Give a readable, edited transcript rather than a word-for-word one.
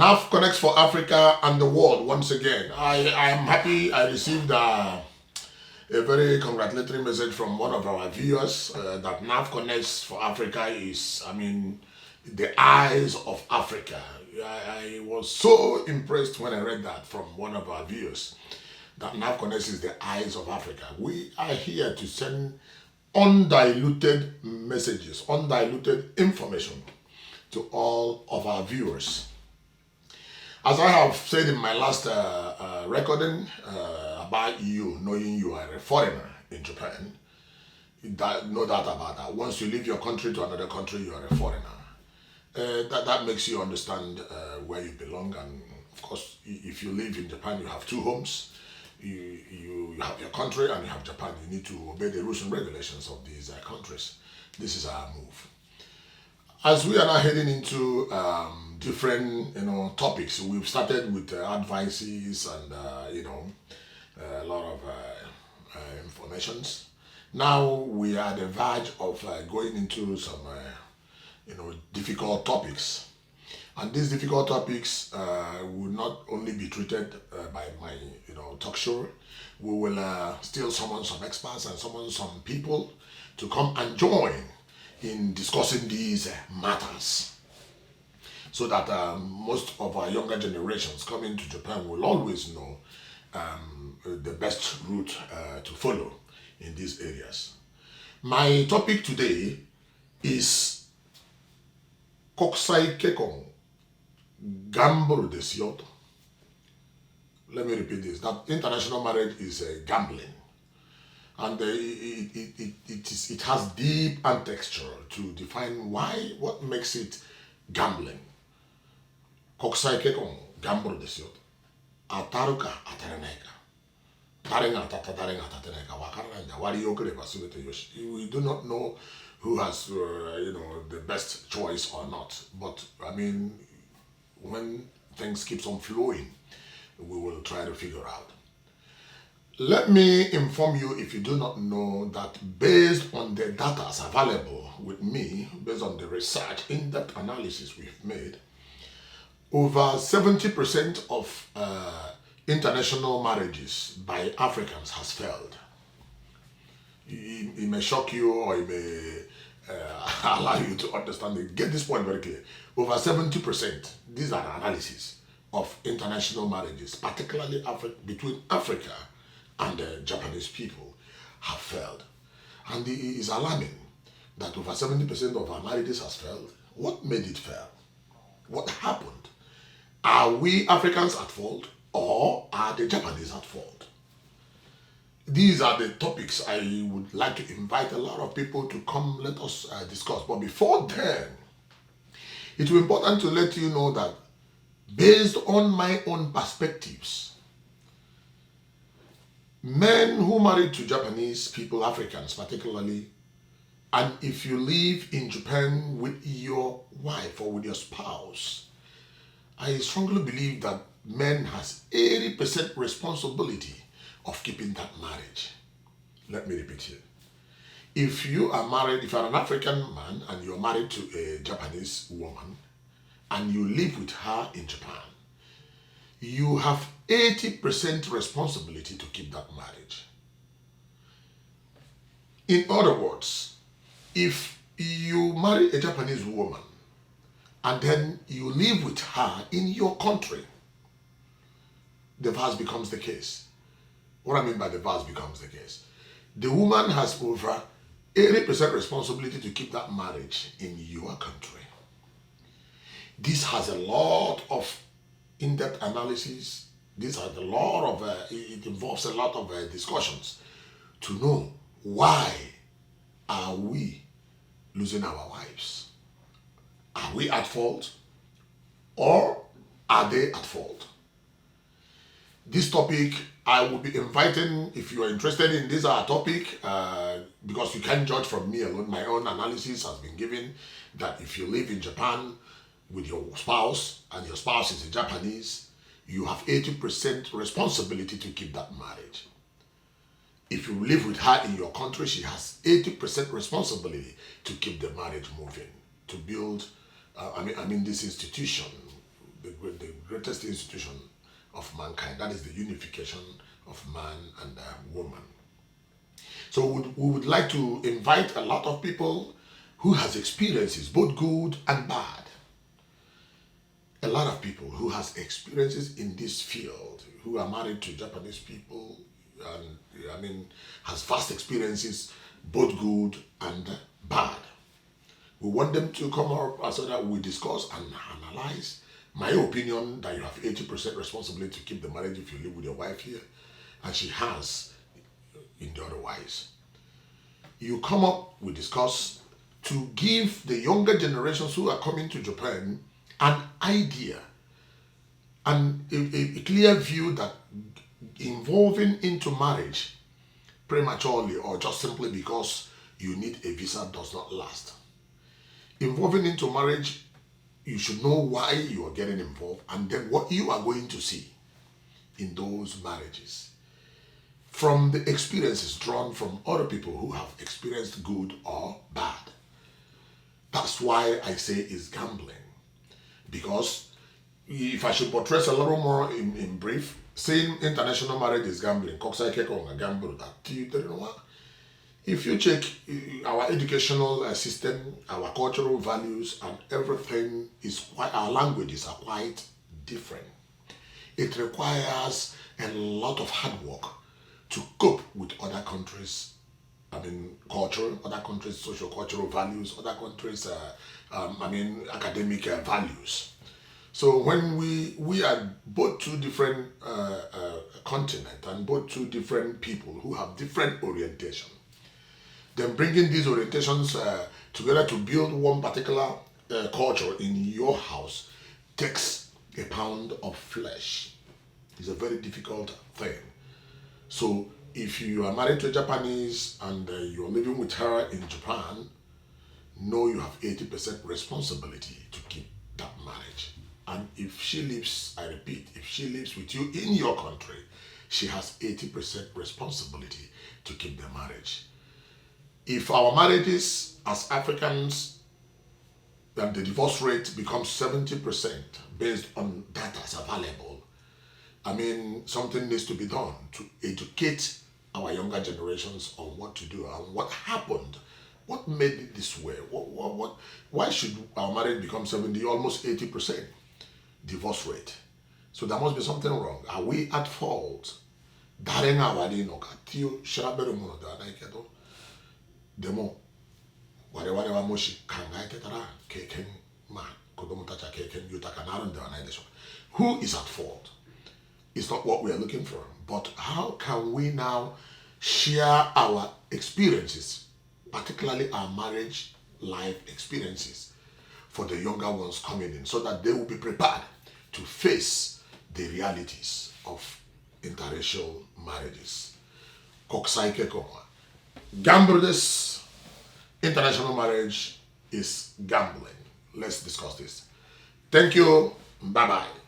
Nahfconnects for Africa and the world once again. I am happy I received a very congratulatory message from one of our viewers that Nahfconnects for Africa is, the eyes of Africa. I was so impressed when I read that from one of our viewers, that Nahfconnects is the eyes of Africa. We are here to send undiluted messages, undiluted information to all of our viewers. As I have said in my last recording about you, knowing you are a foreigner in Japan, no doubt about that. Once you leave your country to another country, you are a foreigner. That makes you understand where you belong. And of course, if you live in Japan, you have two homes. You have your country and you have Japan. You need to obey the rules and regulations of these countries. This is our move. As we are now heading into different topics, we've started with advices and a lot of informations. Now we are at the verge of going into some difficult topics, and these difficult topics will not only be treated by my talk show. We will still summon some experts and summon some people to come and join in discussing these matters, so that most of our younger generations coming to Japan will always know the best route to follow in these areas. My topic today is Kokusai Kekkon Gamburu desu yo. Let me repeat this. That international marriage is gambling. And it has deep texture to define what makes it gambling. Kokusai Kekkon Gamburu desu yo. Ataru ka ataranai ka. Dare ga atatta dare ga atatenai ka wakaranai nda. Wari yo kureba subete yoshi. We do not know who has the best choice or not. But when things keeps on flowing, we will try to figure out. Let me inform you, if you do not know, that based on the data available with me, based on the research, in-depth analysis we've made, over 70% of international marriages by Africans has failed. It may shock you, or it may allow you to understand it. Get this point very clear. Over 70%, these are analyses of international marriages, particularly between Africa and the Japanese people, have failed. And it is alarming that over 70% of our marriages has failed. What made it fail? What happened? Are we Africans at fault, or are the Japanese at fault? These are the topics I would like to invite a lot of people to come let us discuss. But before then, it will be important to let you know that based on my own perspectives, men who marry to Japanese people, Africans particularly, and if you live in Japan with your wife or with your spouse, I strongly believe that men has 80% responsibility of keeping that marriage. Let me repeat here. If you are married, if you are an African man and you're married to a Japanese woman and you live with her in Japan, you have 80% responsibility to keep that marriage. In other words, if you marry a Japanese woman and then you live with her in your country, the verse becomes the case. What I mean by the verse becomes the case, the woman has over 80% responsibility to keep that marriage in your country. This has a lot of in-depth analysis. This has a lot of, it involves a lot of discussions to know why are we losing our wives. Are we at fault, or are they at fault? This topic, I will be inviting, if you are interested in this topic, because you can't judge from me alone. My own analysis has been given that if you live in Japan with your spouse and your spouse is a Japanese, you have 80% responsibility to keep that marriage. If you live with her in your country, she has 80% responsibility to keep the marriage moving, to build, this institution, the greatest institution of mankind. That is the unification of man and woman. So we would like to invite a lot of people who has experiences, both good and bad. A lot of people who has experiences in this field, who are married to Japanese people, and has vast experiences, both good and bad. We want them to come up so that we discuss and analyze. My opinion that you have 80% responsibility to keep the marriage if you live with your wife here, and she has in the otherwise. You come up, we discuss, to give the younger generations who are coming to Japan an idea and a clear view that involving into marriage prematurely or just simply because you need a visa does not last. Involving into marriage, you should know why you are getting involved and then what you are going to see in those marriages from the experiences drawn from other people who have experienced good or bad. That's why I say it's gambling. Because if I should portray a little more in brief, saying international marriage is gambling,国際結婚はギャンブルだって言ってるのは、if you check our educational system, our cultural values and everything our languages are quite different. It requires a lot of hard work to cope with other countries, culture, other countries' socio-cultural values, other countries' academic values. So when we are both two different continents and both two different people who have different orientation, then bringing these orientations together to build one particular culture in your house takes a pound of flesh. It's a very difficult thing. So if you are married to a Japanese and you're living with her in Japan, know you have 80% responsibility to keep that marriage. And if she lives, I repeat, if she lives with you in your country, she has 80% responsibility to keep the marriage. If our marriages as Africans, then the divorce rate becomes 70% based on data available. Something needs to be done to educate our younger generations on what to do and what happened. What made it this way? Why should our marriage become 70, almost 80% divorce rate? So there must be something wrong. Are we at fault? Demo, whatever Moshi who is at fault? It's not what we are looking for, but how can we now share our experiences, particularly our marriage life experiences, for the younger ones coming in so that they will be prepared to face the realities of interracial marriages. Kokusai Keiko. Gamble this. International marriage is gambling. Let's discuss this. Thank you. Bye-bye.